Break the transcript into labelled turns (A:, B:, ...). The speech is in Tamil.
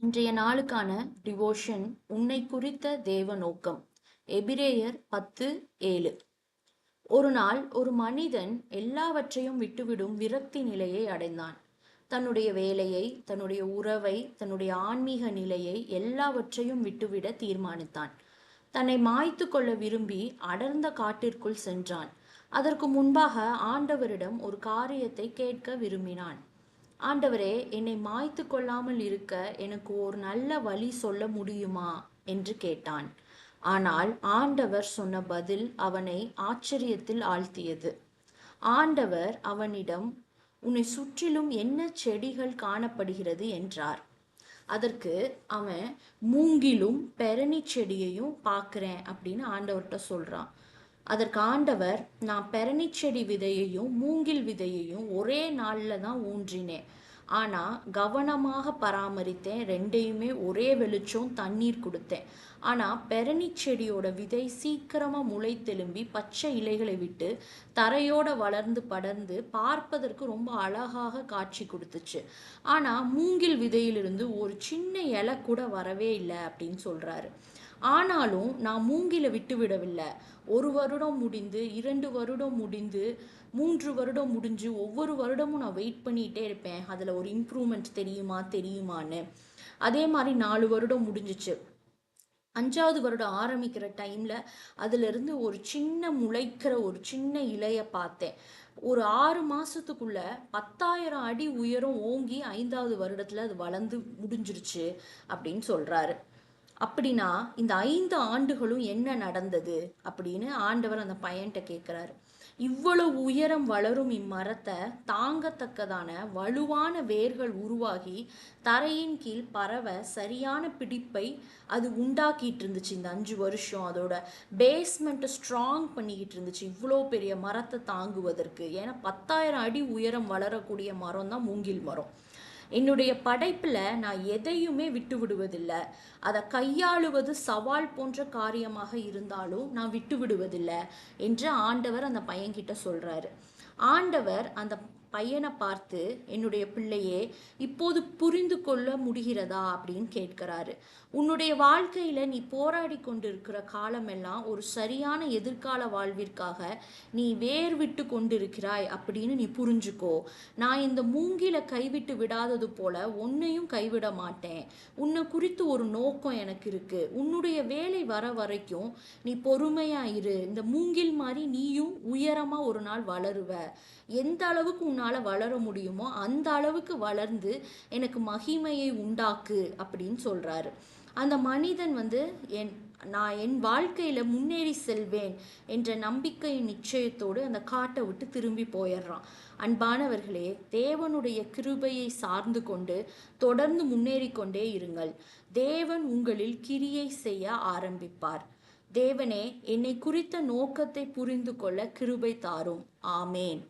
A: இன்றைய நாளுக்கான டிவோஷன் உன்னை குறித்த தேவ நோக்கம். எபிரேயர் 10:7. ஒரு நாள் ஒரு மனிதன் எல்லாவற்றையும் விட்டுவிடும் விரக்தி நிலையை அடைந்தான். தன்னுடைய வேலையை, தன்னுடைய உறவை, தன்னுடைய ஆன்மீக நிலையை எல்லாவற்றையும் விட்டுவிட தீர்மானித்தான். தன்னை மாய்த்து கொள்ள விரும்பி அடர்ந்த காட்டிற்குள் சென்றான். அதற்கு முன்பாக ஆண்டவரிடம் ஒரு காரியத்தை கேட்க விரும்பினான். ஆண்டவரே, என்னை மாய்த்து கொள்ளாமல் இருக்க எனக்கு ஒரு நல்ல வழி சொல்ல முடியுமா என்று கேட்டான். ஆனால் ஆண்டவர் சொன்ன பதில் அவனை ஆச்சரியத்தில் ஆழ்த்தியது. ஆண்டவர் அவனிடம், உன்னை சுற்றிலும் என்ன செடிகள் காணப்படுகிறது என்றார். அதற்கு அவன், மூங்கிலும் பெரணி செடியையும் பார்க்குறேன் அப்படின்னு ஆண்டவர்கிட்ட சொல்றான். அதற்கு ஆண்டவர், நான் பெரணி செடி விதையையும் மூங்கில் விதையையும் ஒரே நாளில் தான் ஊன்றினேன். ஆனால் கவனமாக பராமரித்தேன். ரெண்டையுமே ஒரே வெளிச்சம் தண்ணீர் கொடுத்தேன். ஆனால் பெரணி செடியோட விதை சீக்கிரமாக முளைத்தெலும்பி பச்சை இலைகளை விட்டு தரையோட வளர்ந்து படர்ந்து பார்ப்பதற்கு ரொம்ப அழகாக காட்சி கொடுத்துச்சு. ஆனால் மூங்கில் விதையிலிருந்து ஒரு சின்ன இலை கூட வரவே இல்லை அப்படின்னு சொல்கிறாரு. ஆனாலும் நான் மூங்கில விட்டு விடவில்லை. 1 வருடம் முடிந்து, 2 வருடம் முடிந்து, 3 வருடம் முடிஞ்சு ஒவ்வொரு வருடமும் நான் வெயிட் பண்ணிகிட்டே இருப்பேன். அதில் ஒரு இம்ப்ரூவ்மெண்ட் தெரியுமான்னு. அதே மாதிரி 4 வருடம் முடிஞ்சிச்சு. 5வது வருடம் ஆரம்பிக்கிற டைமில் அதிலிருந்து ஒரு சின்ன முளைக்கிற ஒரு சின்ன இலையை பார்த்தேன். ஒரு 6 மாதத்துக்குள்ள 10,000 அடி உயரம் ஓங்கி 5வது வருடத்தில் அது வளர்ந்து முடிஞ்சிருச்சு அப்படின்னு சொல்கிறாரு. அப்படின்னா இந்த 5 ஆண்டுகளும் என்ன நடந்தது அப்படின்னு ஆண்டவர் அந்த பையன்கிட்ட கேட்குறாரு. இவ்வளவு உயரம் வளரும் இம்மரத்தை தாங்கத்தக்கதான வலுவான வேர்கள் உருவாகி தரையின் கீழ் பரவ சரியான பிடிப்பை அது உண்டாக்கிட்டு இருந்துச்சு. இந்த 5 வருஷம் அதோட பேஸ்மெண்ட்டை ஸ்ட்ராங் பண்ணிக்கிட்டு இருந்துச்சு இவ்வளோ பெரிய மரத்தை தாங்குவதற்கு. ஏன்னா 10,000 அடி உயரம் வளரக்கூடிய மரம் தான் மூங்கில் மரம். என்னுடைய படைப்பில் நான் எதையுமே விட்டு விடுவதில்லை. அதை கையாளுவது சவால் போன்ற காரியமாக இருந்தாலும் நான் விட்டு விடுவதில்லை என்று ஆண்டவர் அந்த பையன்கிட்ட சொல்கிறாரு. ஆண்டவர் அந்த பையனை பார்த்து, என்னுடைய பிள்ளையே, இப்போது புரிந்து கொள்ள முடிகிறதா அப்படின்னு கேட்கிறாரு. உன்னுடைய வாழ்க்கையில நீ போராடி கொண்டிருக்கிற காலமெல்லாம் ஒரு சரியான எதிர்கால வாழ்விற்காக நீ வேர் விட்டு கொண்டிருக்கிறாய் அப்படின்னு நீ புரிஞ்சுக்கோ. நான் இந்த மூங்கில கைவிட்டு விடாதது போல உன்னையும் கைவிட மாட்டேன். உன்னை குறித்து ஒரு நோக்கம் எனக்கு இருக்கு. உன்னுடைய வேலை வர வரைக்கும் நீ பொறுமையா இரு. இந்த மூங்கில் மாதிரி நீயும் உயரமா ஒரு நாள் வளருவ. எந்த அளவுக்கு உன்னால வளர முடியுமோ அந்த அளவுக்கு வளர்ந்து எனக்கு மகிமையை உண்டாக்கு அப்படின்னு சொல்றாரு. அந்த மனிதன் நான் என் வாழ்க்கையில முன்னேறி செல்வேன் என்ற நம்பிக்கையின் நிச்சயத்தோடு அந்த காட்டை விட்டு திரும்பி போயிடுறான். அன்பானவர்களே, தேவனுடைய கிருபையை சார்ந்து கொண்டு தொடர்ந்து முன்னேறி கொண்டே இருங்கள். தேவன் உங்களில் கிரியை செய்ய ஆரம்பிப்பார். தேவனே, என்னை குறித்த நோக்கத்தை புரிந்து கொள்ள கிருபை தாரும். ஆமேன்.